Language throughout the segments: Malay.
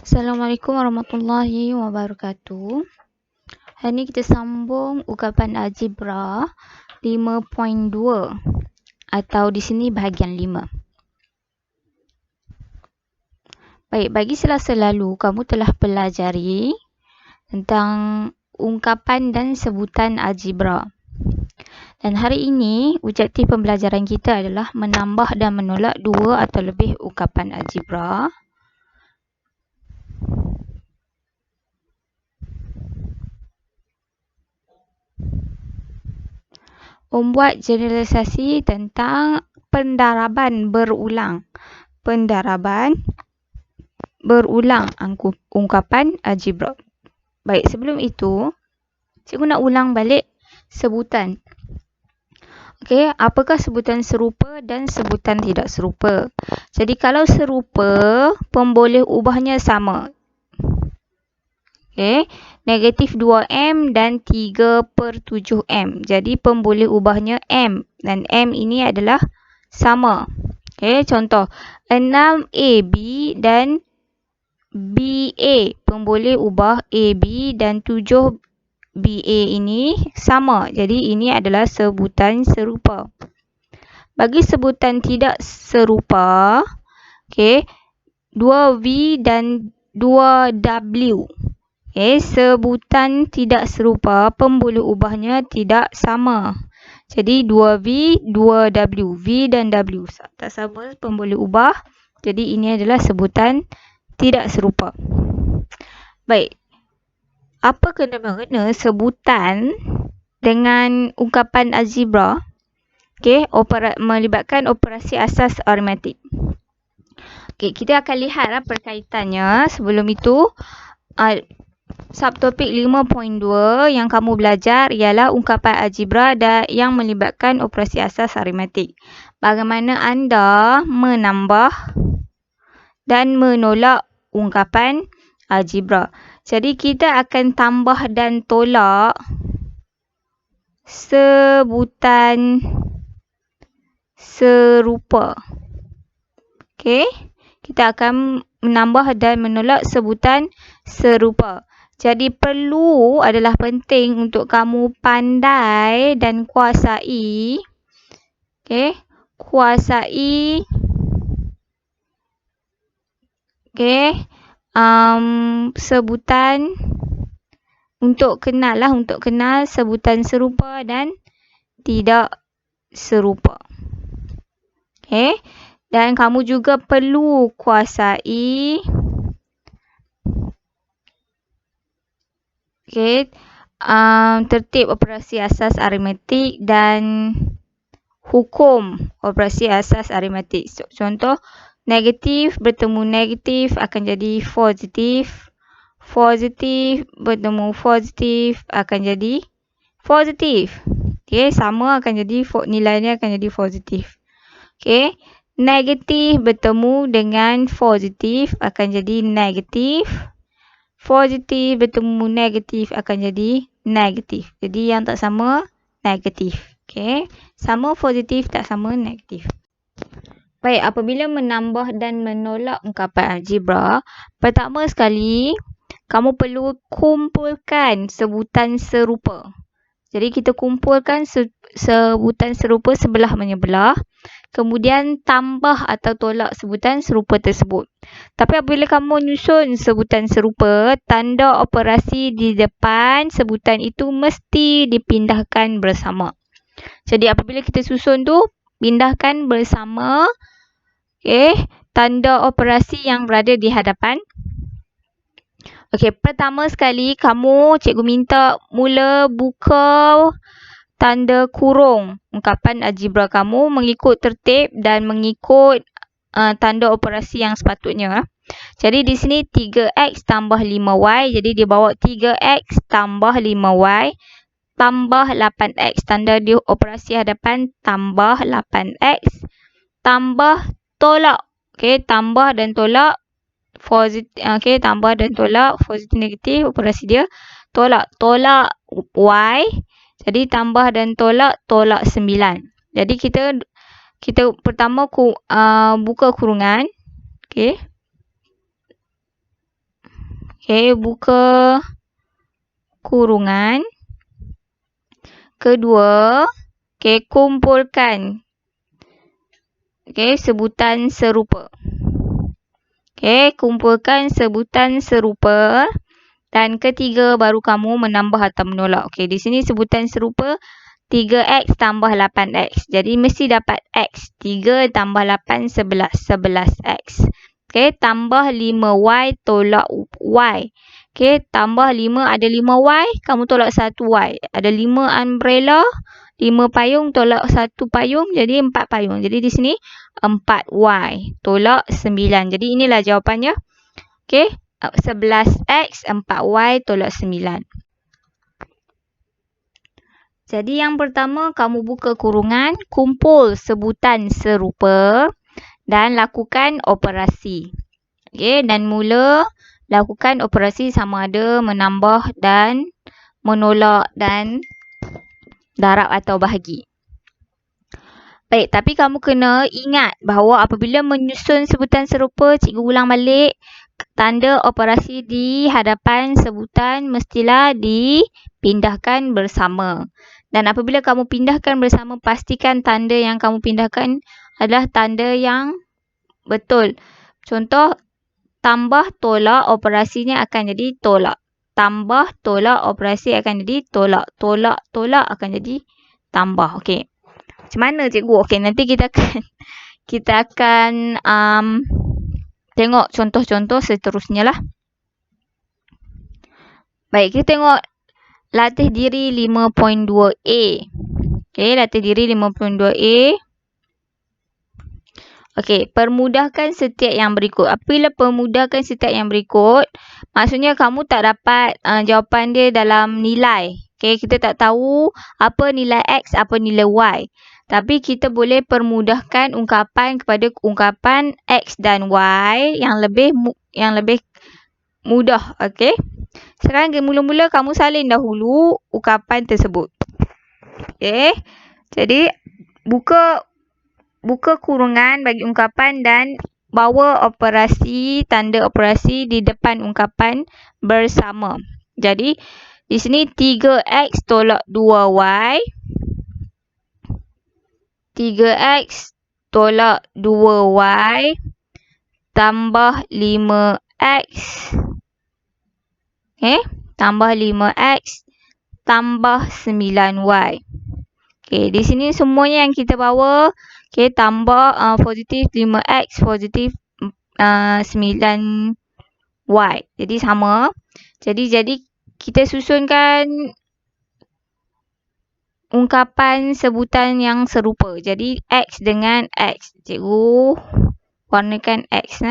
Assalamualaikum warahmatullahi wabarakatuh. Hari ni kita sambung ungkapan algebra 5.2 atau di sini bahagian 5. Baik, bagi selasa lalu kamu telah pelajari tentang ungkapan dan sebutan algebra. Dan hari ini objektif pembelajaran kita adalah menambah dan menolak dua atau lebih ungkapan algebra. Membuat generalisasi tentang pendaraban berulang. Pendaraban berulang ungkapan algebra. Baik, sebelum itu, cikgu nak ulang balik sebutan. Okey, apakah sebutan serupa dan sebutan tidak serupa? Jadi, kalau serupa, pemboleh ubahnya sama. Okey, negatif 2M dan 3/7M. Jadi, pemboleh ubahnya M. Dan M ini adalah sama. Okey, contoh. 6AB dan BA. Pemboleh ubah AB dan 7BA ini sama. Jadi, ini adalah sebutan serupa. Bagi sebutan tidak serupa, okey, 2V dan 2W. Okay, sebutan tidak serupa, pemboleh ubahnya tidak sama. Jadi 2V, 2W. V dan W tak sama, pemboleh ubah. Jadi ini adalah sebutan tidak serupa. Baik. Apa kena-mengena sebutan dengan ungkapan algebra? Okay, melibatkan operasi asas aritmetik. Okay, kita akan lihat perkaitannya. Sebelum itu, subtopik 5.2 yang kamu belajar ialah ungkapan algebra yang melibatkan operasi asas aritmetik. Bagaimana anda menambah dan menolak ungkapan algebra. Jadi kita akan tambah dan tolak sebutan serupa. Okey, kita akan menambah dan menolak sebutan serupa. Jadi perlu adalah penting untuk kamu pandai dan kuasai. Okey, kuasai. Okey, sebutan untuk kenal sebutan serupa dan tidak serupa. Okey, dan kamu juga perlu kuasai tertib operasi asas aritmetik dan hukum operasi asas aritmetik. Contoh, negatif bertemu negatif akan jadi positif. Positif bertemu positif akan jadi positif. Okey, sama akan jadi nilainya akan jadi positif. Okey, negatif bertemu dengan positif akan jadi negatif. Positif bertemu negatif akan jadi negatif. Jadi yang tak sama negatif. Okey, sama positif tak sama negatif. Baik, apabila menambah dan menolak ungkapan algebra, pertama sekali kamu perlu kumpulkan sebutan serupa. Jadi kita kumpulkan sebutan serupa sebelah menyebelah. Kemudian tambah atau tolak sebutan serupa tersebut. Tapi apabila kamu menyusun sebutan serupa, tanda operasi di depan sebutan itu mesti dipindahkan bersama. Jadi apabila kita susun tu, pindahkan bersama tanda operasi yang berada di hadapan. Okey, pertama sekali cikgu minta mula buka tanda kurung ungkapan algebra kamu mengikut tertib dan mengikut tanda operasi yang sepatutnya. Jadi di sini 3x tambah 5y. Jadi dia bawa 3x tambah 5y tambah 8x. Tanda di operasi hadapan tambah 8x tambah tolak. Okey, tambah dan tolak positif. Okey, tambah dan tolak positif negatif operasi dia tolak y. Jadi tambah dan tolak 9. Jadi kita pertama buka kurungan. Okey. Okay, buka kurungan. Kedua, okay, kumpulkan okay, sebutan serupa. Okay, kumpulkan sebutan serupa. Dan ketiga, baru kamu menambah atau menolak. Okay, di sini sebutan serupa 3x tambah 8x. Jadi mesti dapat x. 3 tambah 8, 11. 11x. Okay, tambah 5y tolak y. Okay, tambah 5 ada 5y. Kamu tolak 1y. Ada 5 umbrella. 5 payung tolak 1 payung. Jadi 4 payung. Jadi di sini 4y tolak 9. Jadi inilah jawapannya. Okay, 11x 4y tolak 9. Jadi yang pertama, kamu buka kurungan, kumpul sebutan serupa dan lakukan operasi. Okay, dan mula lakukan operasi sama ada menambah dan menolak dan darab atau bahagi. Baik, tapi kamu kena ingat bahawa apabila menyusun sebutan serupa, cikgu ulang balik, tanda operasi di hadapan sebutan mestilah dipindahkan bersama. Dan apabila kamu pindahkan bersama, pastikan tanda yang kamu pindahkan adalah tanda yang betul. Contoh, tambah tolak operasinya akan jadi tolak. Tambah tolak operasi akan jadi tolak. Tolak tolak akan jadi tambah. Okey. Macam mana cikgu? Okey, nanti kita akan tengok contoh-contoh seterusnya lah. Baik, kita tengok latih diri 5.2a. Okey, latih diri 5.2a. Okey, permudahkan setiap yang berikut. Apabila permudahkan setiap yang berikut, maksudnya kamu tak dapat jawapan dia dalam nilai. Okey, kita tak tahu apa nilai X, apa nilai Y. Tapi kita boleh permudahkan ungkapan kepada ungkapan X dan Y yang lebih mudah. Okey. Sekarang mula-mula kamu salin dahulu ungkapan tersebut. Okey. Jadi buka kurungan bagi ungkapan dan bawa operasi, tanda operasi di depan ungkapan bersama. Jadi di sini 3x tolak 2y. 3x tolak 2y tambah 5x. Okay, tambah 5x tambah 9y. Okay, di sini semuanya yang kita bawa, okay, tambah positif 5x, positif 9y. Jadi sama. Jadi kita susunkan ungkapan sebutan yang serupa. Jadi X dengan X. Cikgu warnakan X.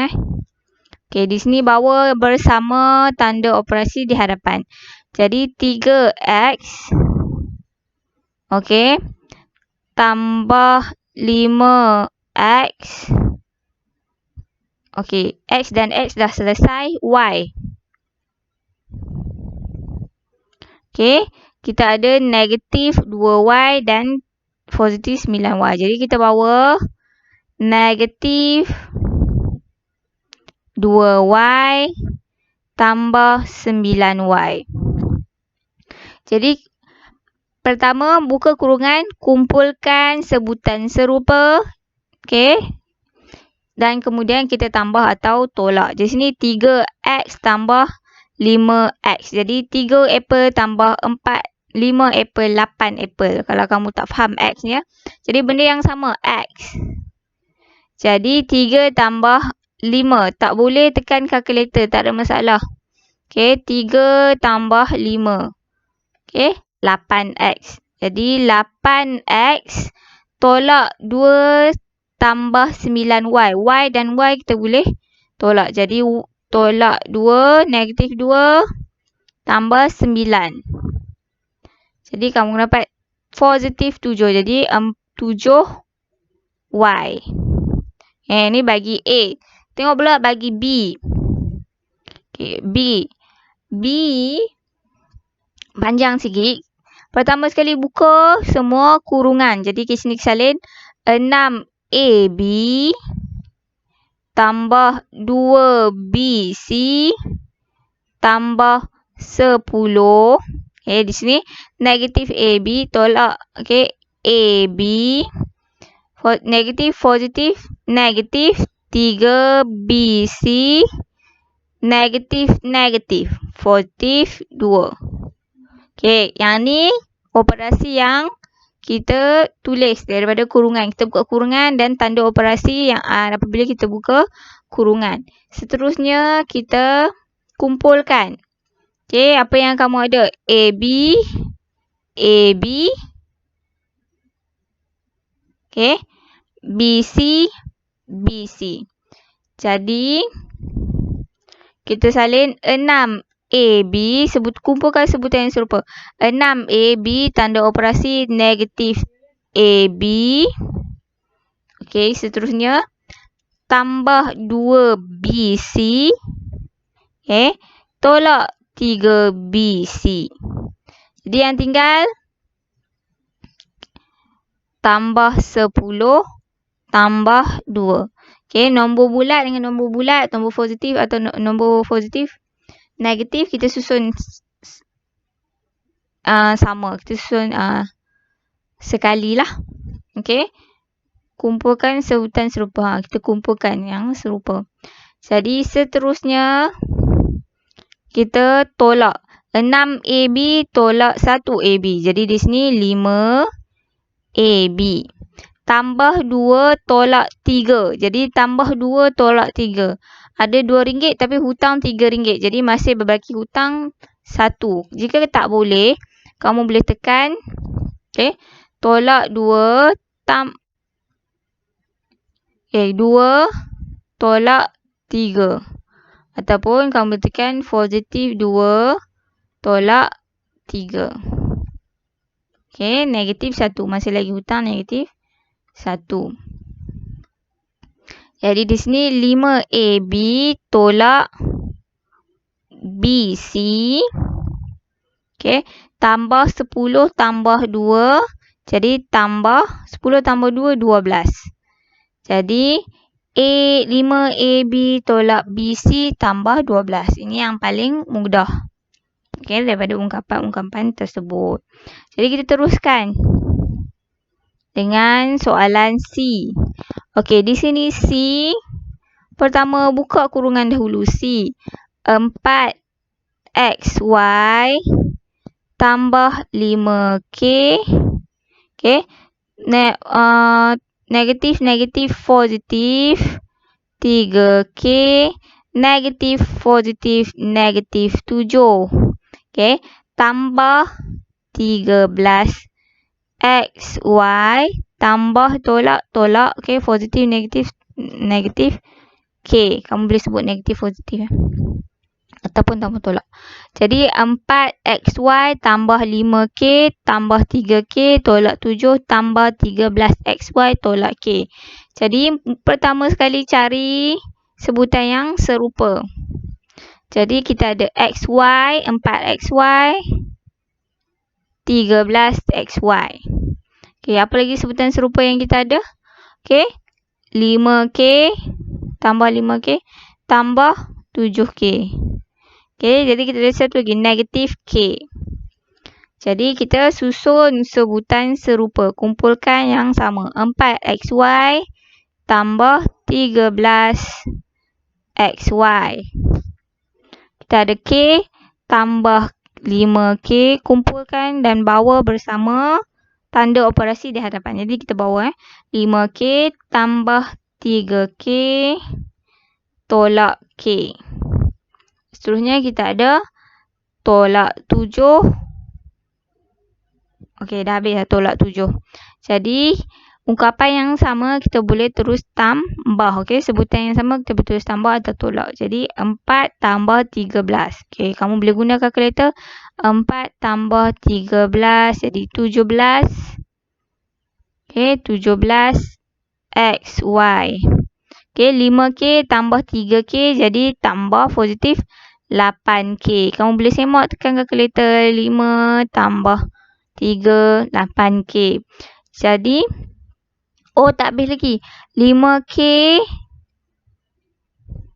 Okey, di sini bawa bersama tanda operasi di hadapan. Jadi 3X. Okey. Tambah 5X. Okey, X dan X dah selesai. Y. Okey. Kita ada negatif 2y dan positif 9y. Jadi kita bawa negatif 2y tambah 9y. Jadi pertama, buka kurungan, kumpulkan sebutan serupa. Okey. Dan kemudian kita tambah atau tolak. Di sini 3x tambah 5x. Jadi 3 apple tambah 5 apple, 8 apple. Kalau kamu tak faham X ni ya. Jadi benda yang sama, X. Jadi 3 tambah 5. Tak boleh tekan kalkulator, tak ada masalah. Okey, 3 tambah 5. Okey, 8x. Jadi 8x tolak 2 tambah 9y. Y dan Y kita boleh tolak. Jadi tolak 2, negatif 2 tambah 9. Jadi kamu dapat positif 7. Jadi 7y. Ini bagi A. Tengok pula bagi B. Okay, B. B panjang sikit. Pertama sekali buka semua kurungan. Jadi di sini salin 6AB tambah 2BC tambah 10. Okay, di sini negatif AB tolak, okay, AB. Negatif, positif, negatif. 3BC. Negatif, negatif. Positif 2. Okay, yang ni operasi yang kita tulis daripada kurungan. Kita buka kurungan dan tanda operasi yang apabila kita buka kurungan. Seterusnya kita kumpulkan. Okay, apa yang kamu ada? AB, AB. Okay, BC, BC. Jadi, kita salin 6 AB, kumpulkan sebutan yang serupa. 6 AB, tanda operasi negatif AB. Okey, seterusnya tambah 2 BC. Okey, tolak 3 BC. Jadi yang tinggal tambah 10 tambah 2. Okey, nombor bulat dengan nombor bulat, nombor positif atau nombor positif negatif kita susun sama. Kita susun sekali lah. Okey. Kumpulkan sebutan serupa. Kita kumpulkan yang serupa. Jadi seterusnya kita tolak 6 AB tolak 1 AB. Jadi di sini 5 AB. Tambah 2 tolak 3. Jadi tambah 2 tolak 3. Ada RM2 tapi hutang RM3. Jadi masih berbaki hutang 1. Jika tak boleh, kamu boleh tekan, okay, tolak 2 2 tolak 3. Ataupun kamu boleh tekan positif 2 tolak 3. Okay, negatif 1. Masih lagi hutang negatif 1. Jadi di sini 5AB tolak BC. Okay, tambah 10 tambah 2. Jadi tambah 10 tambah 2, 12. Jadi 5AB tolak BC tambah 12. Ini yang paling mudah. Okay, daripada ungkapan-ungkapan tersebut. Jadi kita teruskan dengan soalan C. Okey, di sini C. Pertama, buka kurungan dahulu. C. 4XY tambah 5K. Okey. Negatif, negatif, positif. 3K. Negatif, positif, negatif 7. Okey. Tambah 13. XY tambah tolak. Okey, positif, negatif, negatif. K. Kamu boleh sebut negatif, positif. Ataupun tambah tolak. Jadi 4XY tambah 5K tambah 3K tolak 7 tambah 13XY tolak K. Jadi pertama sekali cari sebutan yang serupa. Jadi kita ada XY, 4XY, 13XY. Okey, apa lagi sebutan serupa yang kita ada? Okey, 5K tambah 5K tambah 7K. Okey, jadi kita ada satu lagi, negatif K. Jadi kita susun sebutan serupa. Kumpulkan yang sama. 4XY tambah 13XY. Kita ada K tambah 5K. Kumpulkan dan bawa bersama tanda operasi di hadapan. Jadi kita bawa 5K tambah 3K tolak K. Seterusnya kita ada tolak 7. Okey, dah habis dah tolak 7. Jadi ungkapan yang sama kita boleh terus tambah. Okey, sebutan yang sama kita boleh terus tambah atau tolak. Jadi 4 tambah 13. Okey, kamu boleh guna kalkulator. 4 tambah 13 jadi 17. Okey, 17 XY. Okey, 5K tambah 3K jadi tambah positif 8K. Kamu boleh semak tekan kalkulator. 5 tambah 3, 8K. Jadi, tak habis lagi. 5K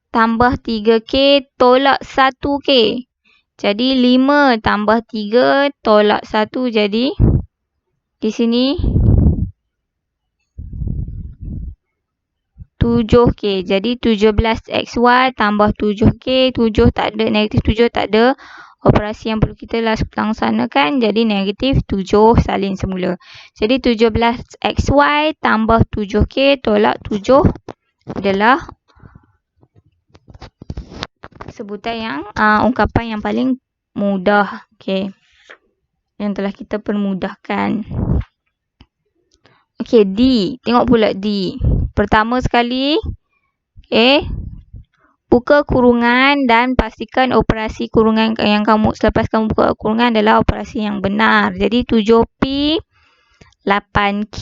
tambah 3K tolak 1K. Jadi 5 tambah 3 tolak 1 jadi di sini 7K. Jadi 17XY tambah 7K. 7 tak ada, negatif 7 tak ada. Operasi yang perlu kita laksanakan jadi negatif 7 salin semula. Jadi 17XY tambah 7K tolak 7 adalah sebutan yang ungkapan yang paling mudah. Okay. Yang telah kita permudahkan. Okay, D. Tengok pula D. Pertama sekali, okay, buka kurungan dan pastikan operasi kurungan yang kamu selepas kamu buka kurungan adalah operasi yang benar. Jadi 7P 8Q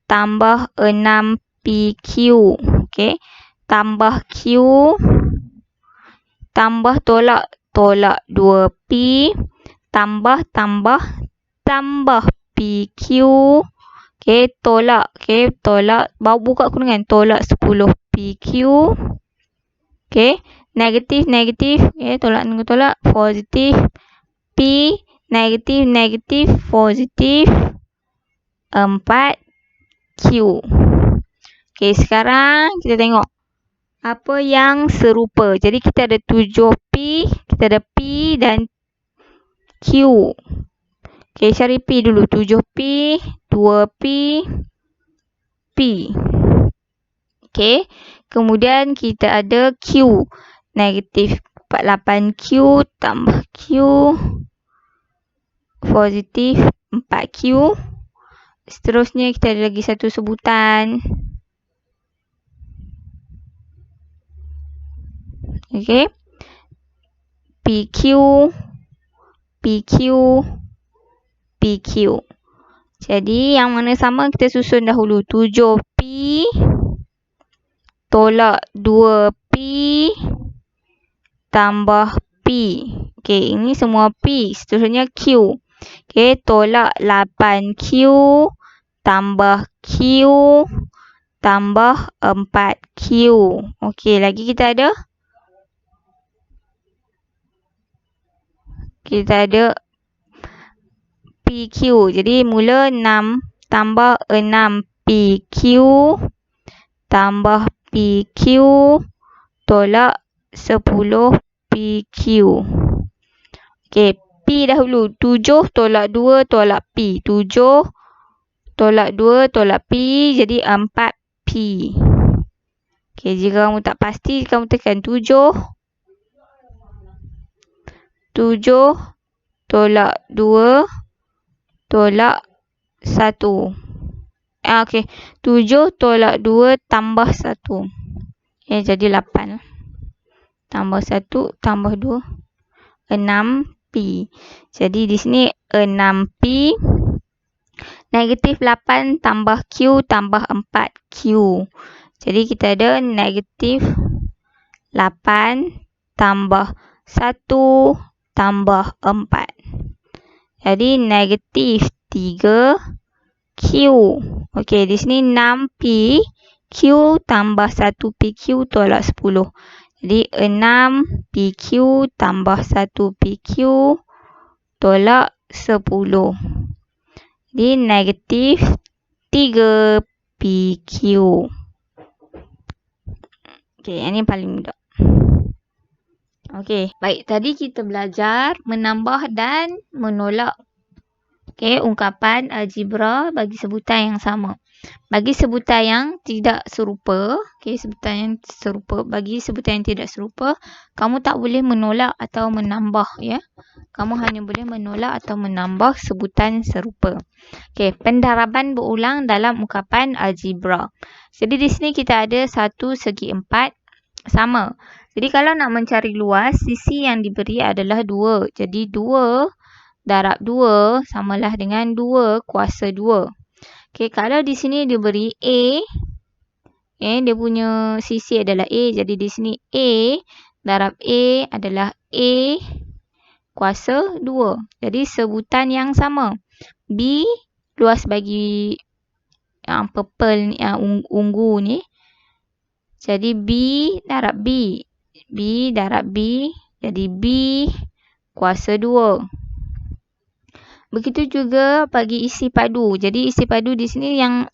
tambah 6PQ. Okay. Tambah Q tambah tolak 2P tambah PQ. Okay, tolak. Okay, tolak. Bawa buka kurungan. Tolak 10PQ. Okay, negatif. Okay, tolak dengan tolak. Positif. P, negatif. Positif. 4Q. Okay, sekarang kita tengok apa yang serupa. Jadi kita ada 7P, kita ada P dan Q. Okay, cari P dulu. 7P, 2P, P. Okay, kemudian kita ada Q. Negatif 48Q tambah Q. Positif 4Q. Seterusnya kita ada lagi satu sebutan. Okay. PQ. Jadi yang mana sama kita susun dahulu. 7P tolak 2P tambah P. Okay, ini semua P. Seterusnya Q. Okay, tolak 8Q tambah Q tambah 4Q. Okay, lagi kita ada PQ. Jadi mula 6 tambah 6PQ tambah PQ tolak 10PQ. Okey, P dahulu. 7 tolak 2 tolak P. 7 tolak 2 tolak P jadi 4P. Okey, jika kamu tak pasti, kamu tekan 7 tolak 2 tolak 1. Okey. 7 tolak 2 tambah 1. Okay, jadi 8. Tambah 1 tambah 2. 6P. Jadi di sini 6P. Negatif 8 tambah Q tambah 4Q. Jadi kita ada negatif 8 tambah 1 tambah 4. Jadi negatif 3Q. Okey, di sini 6P. Q tambah 1PQ tolak 10. Jadi 6PQ tambah 1PQ tolak 10. Jadi negatif 3PQ. Okey, ini paling mudah. Okey, baik. Tadi kita belajar menambah dan menolak. Okey, ungkapan algebra bagi sebutan yang sama. Bagi sebutan yang tidak serupa, okey, sebutan yang serupa, bagi sebutan yang tidak serupa, kamu tak boleh menolak atau menambah, ya. Kamu hanya boleh menolak atau menambah sebutan serupa. Okey, pendaraban berulang dalam ungkapan algebra. Jadi di sini kita ada 1 segi 4 sama. Jadi kalau nak mencari luas, sisi yang diberi adalah 2. Jadi 2 darab 2 samalah dengan 2 kuasa 2. Okey, kalau di sini diberi A, dia punya sisi adalah A. Jadi di sini A darab A adalah A kuasa 2. Jadi sebutan yang sama. B, luas bagi yang purple ni, yang ungu ni. Jadi B darab B. B darab B. Jadi B kuasa 2. Begitu juga bagi isi padu. Jadi isi padu di sini yang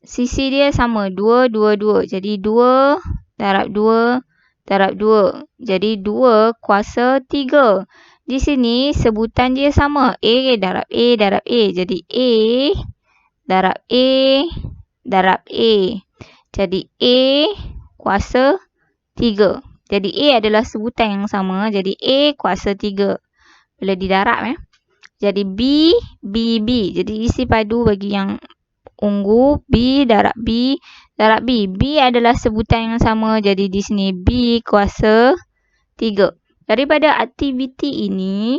sisi dia sama. 2, 2, 2. Jadi 2 darab 2 darab 2. Jadi 2 kuasa 3. Di sini sebutan dia sama. A darab A darab A. Jadi A darab A darab A. Jadi A kuasa 3. Jadi A adalah sebutan yang sama. Jadi A kuasa 3. Bila didarab Jadi B, B, B. Jadi isi padu bagi yang ungu, B darab B darab B. B adalah sebutan yang sama. Jadi di sini B kuasa 3. Daripada aktiviti ini,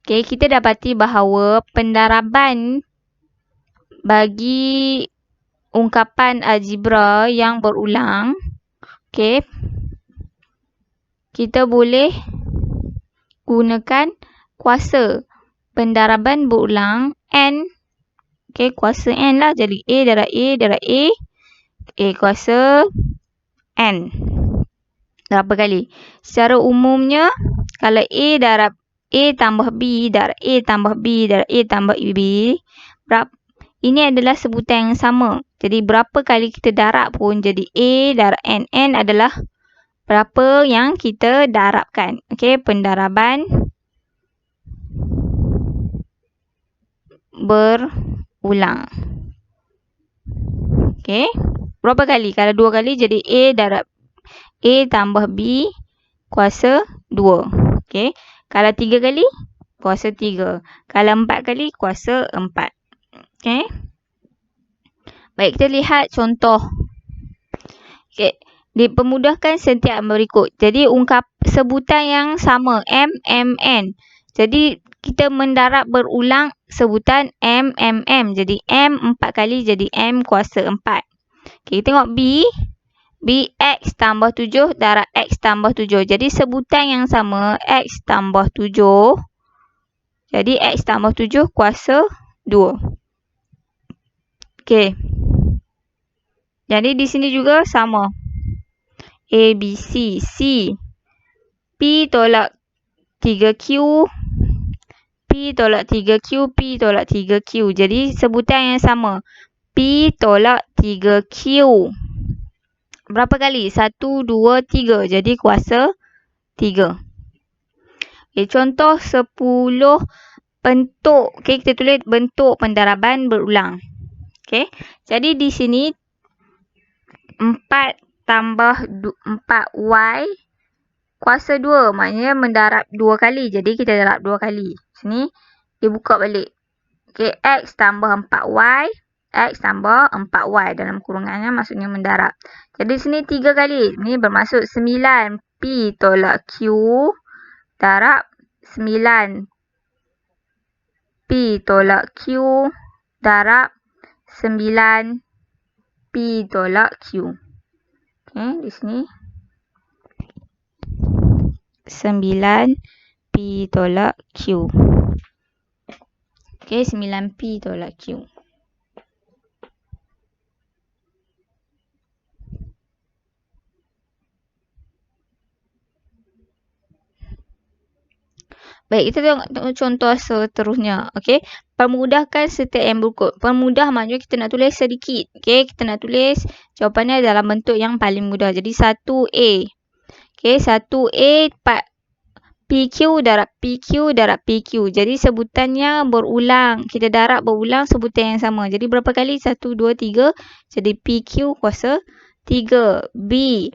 kita dapati bahawa pendaraban bagi ungkapan algebra yang berulang, kita boleh gunakan kuasa pendaraban berulang N. Kuasa N lah. Jadi A darab A darab A. A kuasa N. Berapa kali? Secara umumnya, kalau A darab A tambah B darab A tambah B darab A tambah B, ini adalah sebutan yang sama. Jadi berapa kali kita darab pun jadi A darab N. N adalah berapa yang kita darabkan. Pendaraban berulang. Berapa kali? Kalau 2 kali jadi A darab A tambah B kuasa 2. Kalau 3 kali kuasa 3. Kalau 4 kali kuasa 4. Baik, kita lihat contoh. Dipermudahkan sentiasa berikut. Jadi sebutan yang sama M, M, N. Jadi kita mendarab berulang sebutan M, M, M. Jadi M 4 kali jadi M kuasa 4. Tengok B. B X tambah 7 darab X tambah 7. Jadi sebutan yang sama X tambah 7. Jadi X tambah 7 kuasa 2. Jadi di sini juga sama. A, B, C. C. P tolak 3Q. P tolak 3Q. P tolak 3Q. Jadi sebutan yang sama. P tolak 3Q. Berapa kali? 1, 2, 3. Jadi kuasa 3. Contoh 10 bentuk. Kita tulis bentuk pendaraban berulang. Jadi di sini 4 tambah 4Y kuasa 2. Maknanya mendarab 2 kali. Jadi kita darab 2 kali. Sini dibuka balik. X tambah 4Y. X tambah 4Y. Dalam kurungannya maksudnya mendarab. Jadi sini 3 kali. Ini bermaksud 9 P tolak Q darab 9 P tolak Q darab 9 P tolak Q. Di sini 9 P tolak Q. 9 P tolak Q. Baik, kita tengok contoh seterusnya. Permudahkan setiap yang berikut. Permudah maknanya kita nak tulis sedikit. Kita nak tulis jawapannya dalam bentuk yang paling mudah. Jadi 1A. 1A PQ darab PQ darab PQ. Jadi sebutannya berulang. Kita darab berulang sebutan yang sama. Jadi berapa kali? 1, 2, 3. Jadi PQ kuasa 3. B.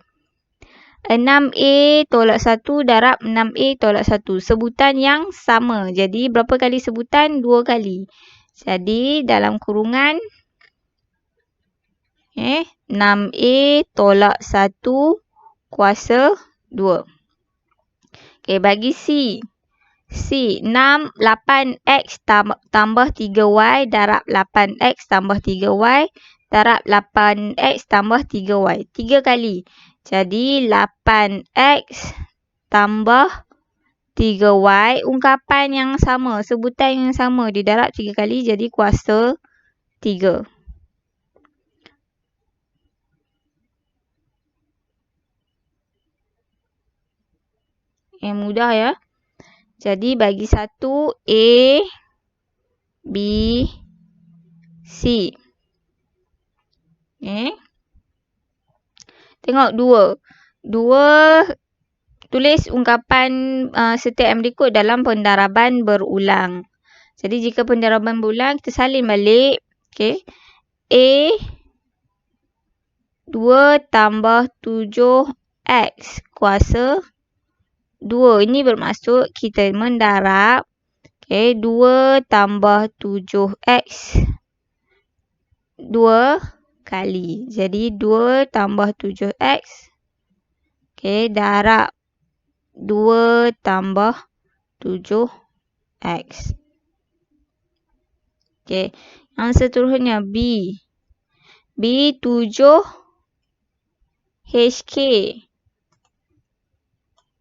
6A tolak 1 darab 6A tolak 1. Sebutan yang sama. Jadi berapa kali sebutan? 2 kali. Jadi dalam kurungan 6A tolak 1 kuasa 2. Bagi C. C. 6, 8X tambah 3Y darab 8X tambah 3Y darab 8X tambah 3Y. 3 kali. Jadi 8X tambah 3Y. Ungkapan yang sama. Sebutan yang sama. Didarab 3 kali. Jadi kuasa 3. Mudah ya. Jadi bagi 1 A, B, C. Tengok 2. 2 tulis ungkapan setiap yang berikut dalam pendaraban berulang. Jadi jika pendaraban berulang, kita salin balik. Okay. A 2 tambah 7X kuasa 2. Ini bermaksud kita mendarab. Okay. 2 tambah 7X 2 kali. Jadi 2 tambah 7X. Okay. Darab 2 tambah 7X. Okay. Yang seterusnya B. B 7 HK.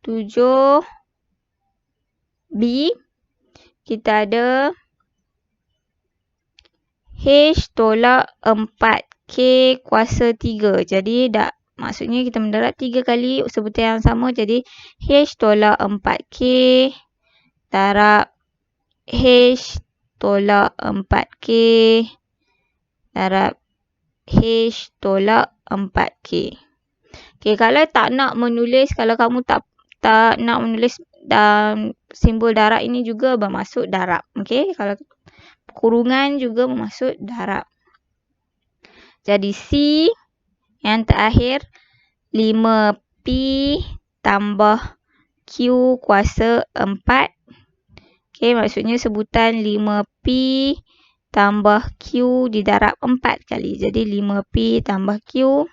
7 B. Kita ada H tolak 4K kuasa 3. Jadi maksudnya kita mendarab 3 kali sebutan yang sama. Jadi H tolak 4K darab H tolak 4K darab H tolak 4K. Okay, kalau tak nak menulis, kalau kamu tak nak menulis simbol darab ini juga bermaksud darab. Okay, kalau kurungan juga bermaksud darab. Jadi C yang terakhir 5P tambah Q kuasa 4. Okay, maksudnya sebutan 5P tambah Q didarab 4 kali. Jadi 5P tambah Q.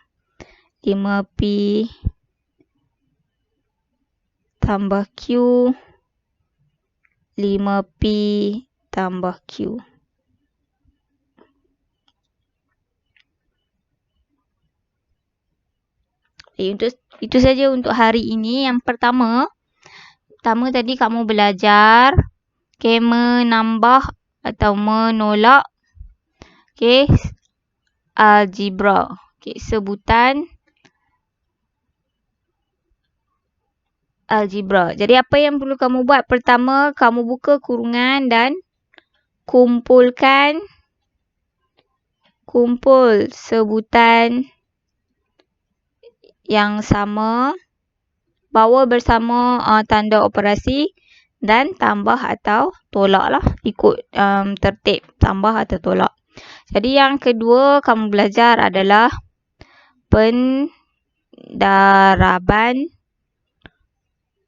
5P tambah Q. 5P tambah Q. Itu saja untuk hari ini. Yang pertama tadi kamu belajar menambah atau menolak algebra. Sebutan algebra. Jadi apa yang perlu kamu buat? Pertama, kamu buka kurungan dan kumpul sebutan yang sama, bawa bersama tanda operasi dan tambah atau tolak lah, ikut tertib tambah atau tolak. Jadi yang kedua kamu belajar adalah pendaraban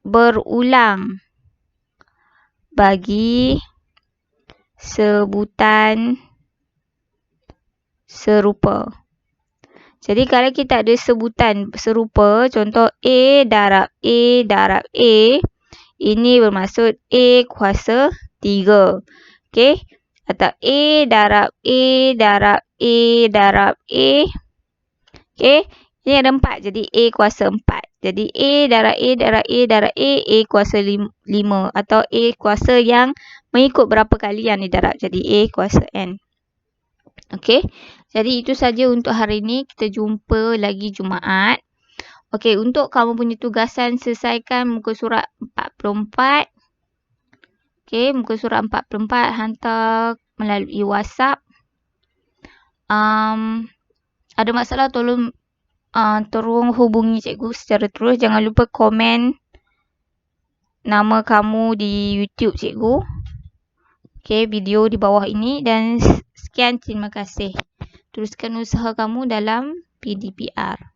berulang bagi sebutan serupa. Jadi kalau kita ada sebutan serupa, contoh A darab A darab A, ini bermaksud A kuasa 3. Okay. Atau A darab A darab A darab A. Okay. Ini ada 4. Jadi A kuasa 4. Jadi A darab A darab A darab A kuasa 5. Atau A kuasa yang mengikut berapa kali yang didarab. Jadi A kuasa N. Okay. Jadi itu saja untuk hari ini. Kita jumpa lagi Jumaat. Okay. Untuk kamu punya tugasan, selesaikan muka surat 44. Okay. Muka surat 44 hantar melalui WhatsApp. Ada masalah tolong hubungi cikgu secara terus. Jangan lupa komen nama kamu di YouTube cikgu. Okay, video di bawah ini. Dan sekian, terima kasih. Teruskan usaha kamu dalam PDPR.